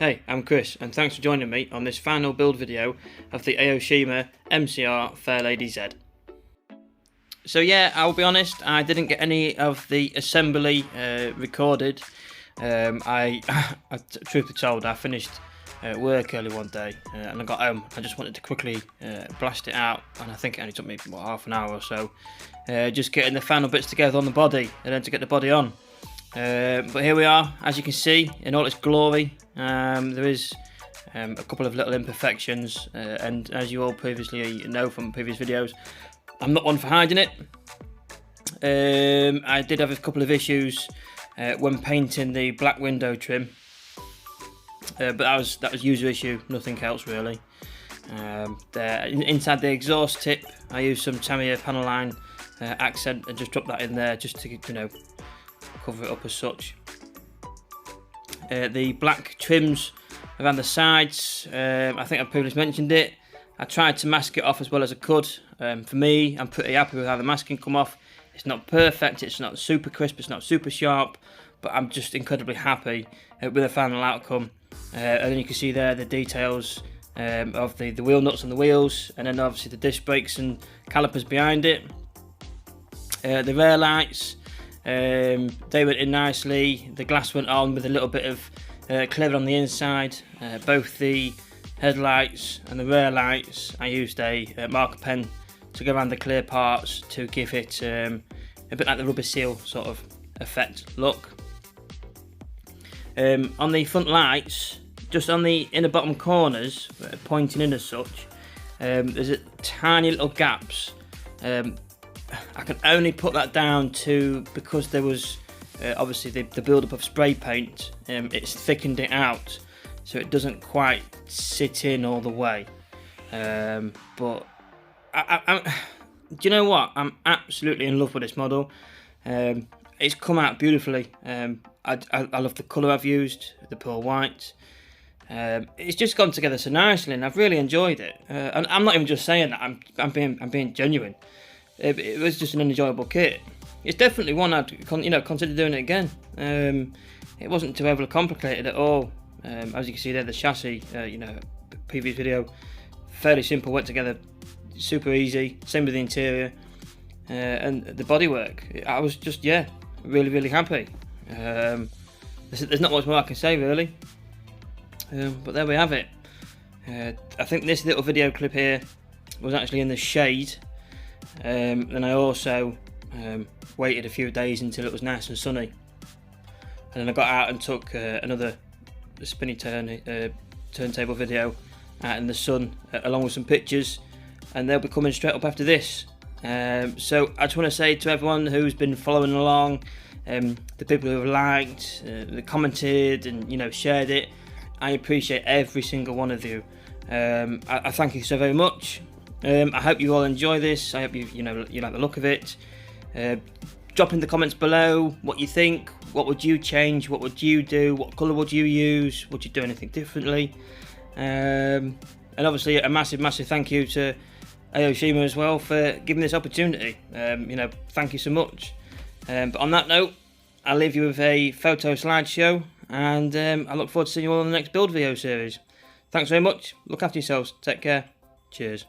Hey, I'm Chris and thanks for joining me on this final build video of the Aoshima MCR Fairlady Z. So yeah, I'll be honest, I didn't get any of the assembly recorded. Truth be told, I finished work early one day and I got home. I just wanted to quickly blast it out, and I think it only took me half an hour or so. Just getting the final bits together on the body and then to get the body on. But here we are, as you can see, in all its glory. There is a couple of little imperfections, and as you all previously know from previous videos, I'm not one for hiding it. I did have a couple of issues when painting the black window trim, but that was user issue, nothing else really. Inside the exhaust tip, I used some Tamiya panel line accent and just dropped that in there just to, you know, cover it up as such. The black trims around the sides, I think I've previously mentioned it. I tried to mask it off as well as I could. For me, I'm pretty happy with how the masking come off. It's not perfect, it's not super crisp, it's not super sharp, but I'm just incredibly happy with the final outcome. And then you can see there the details of the wheel nuts on the wheels, and then obviously the disc brakes and calipers behind it. The rear lights, they went in nicely. The glass went on with a little bit of clear on the inside. Both the headlights and the rear lights, I used a marker pen to go around the clear parts to give it a bit like the rubber seal sort of effect look. On the front lights, just on the inner bottom corners, pointing in as such, there's a tiny little gaps. I can only put that down to because there was obviously the build-up of spray paint. It's thickened it out, so it doesn't quite sit in all the way. But do you know what? I'm absolutely in love with this model. It's come out beautifully. I love the colour I've used, the pearl white. It's just gone together so nicely, and I've really enjoyed it. And I'm not even just saying that. I'm being genuine. It was just an enjoyable kit. It's definitely one I'd consider doing it again. It wasn't too overly complicated at all. As you can see there, the chassis, previous video, fairly simple, went together super easy. Same with the interior and the bodywork. I was just really happy. There's not much more I can say really. But there we have it. I think this little video clip here was actually in the shade. Then I also waited a few days until it was nice and sunny, and then I got out and took another spinny turntable video out in the sun, along with some pictures, and they'll be coming straight up after this. So I just want to say to everyone who's been following along, the people who have liked, commented and shared it, I appreciate every single one of you. I thank you so very much. I hope you all enjoy this. I hope you like the look of it. Drop in the comments below what you think. What would you change? What would you do? What colour would you use? Would you do anything differently? And obviously a massive thank you to Aoshima as well for giving this opportunity. Thank you so much. But on that note, I'll leave you with a photo slideshow, and I look forward to seeing you all in the next build video series. Thanks very much. Look after yourselves. Take care. Cheers.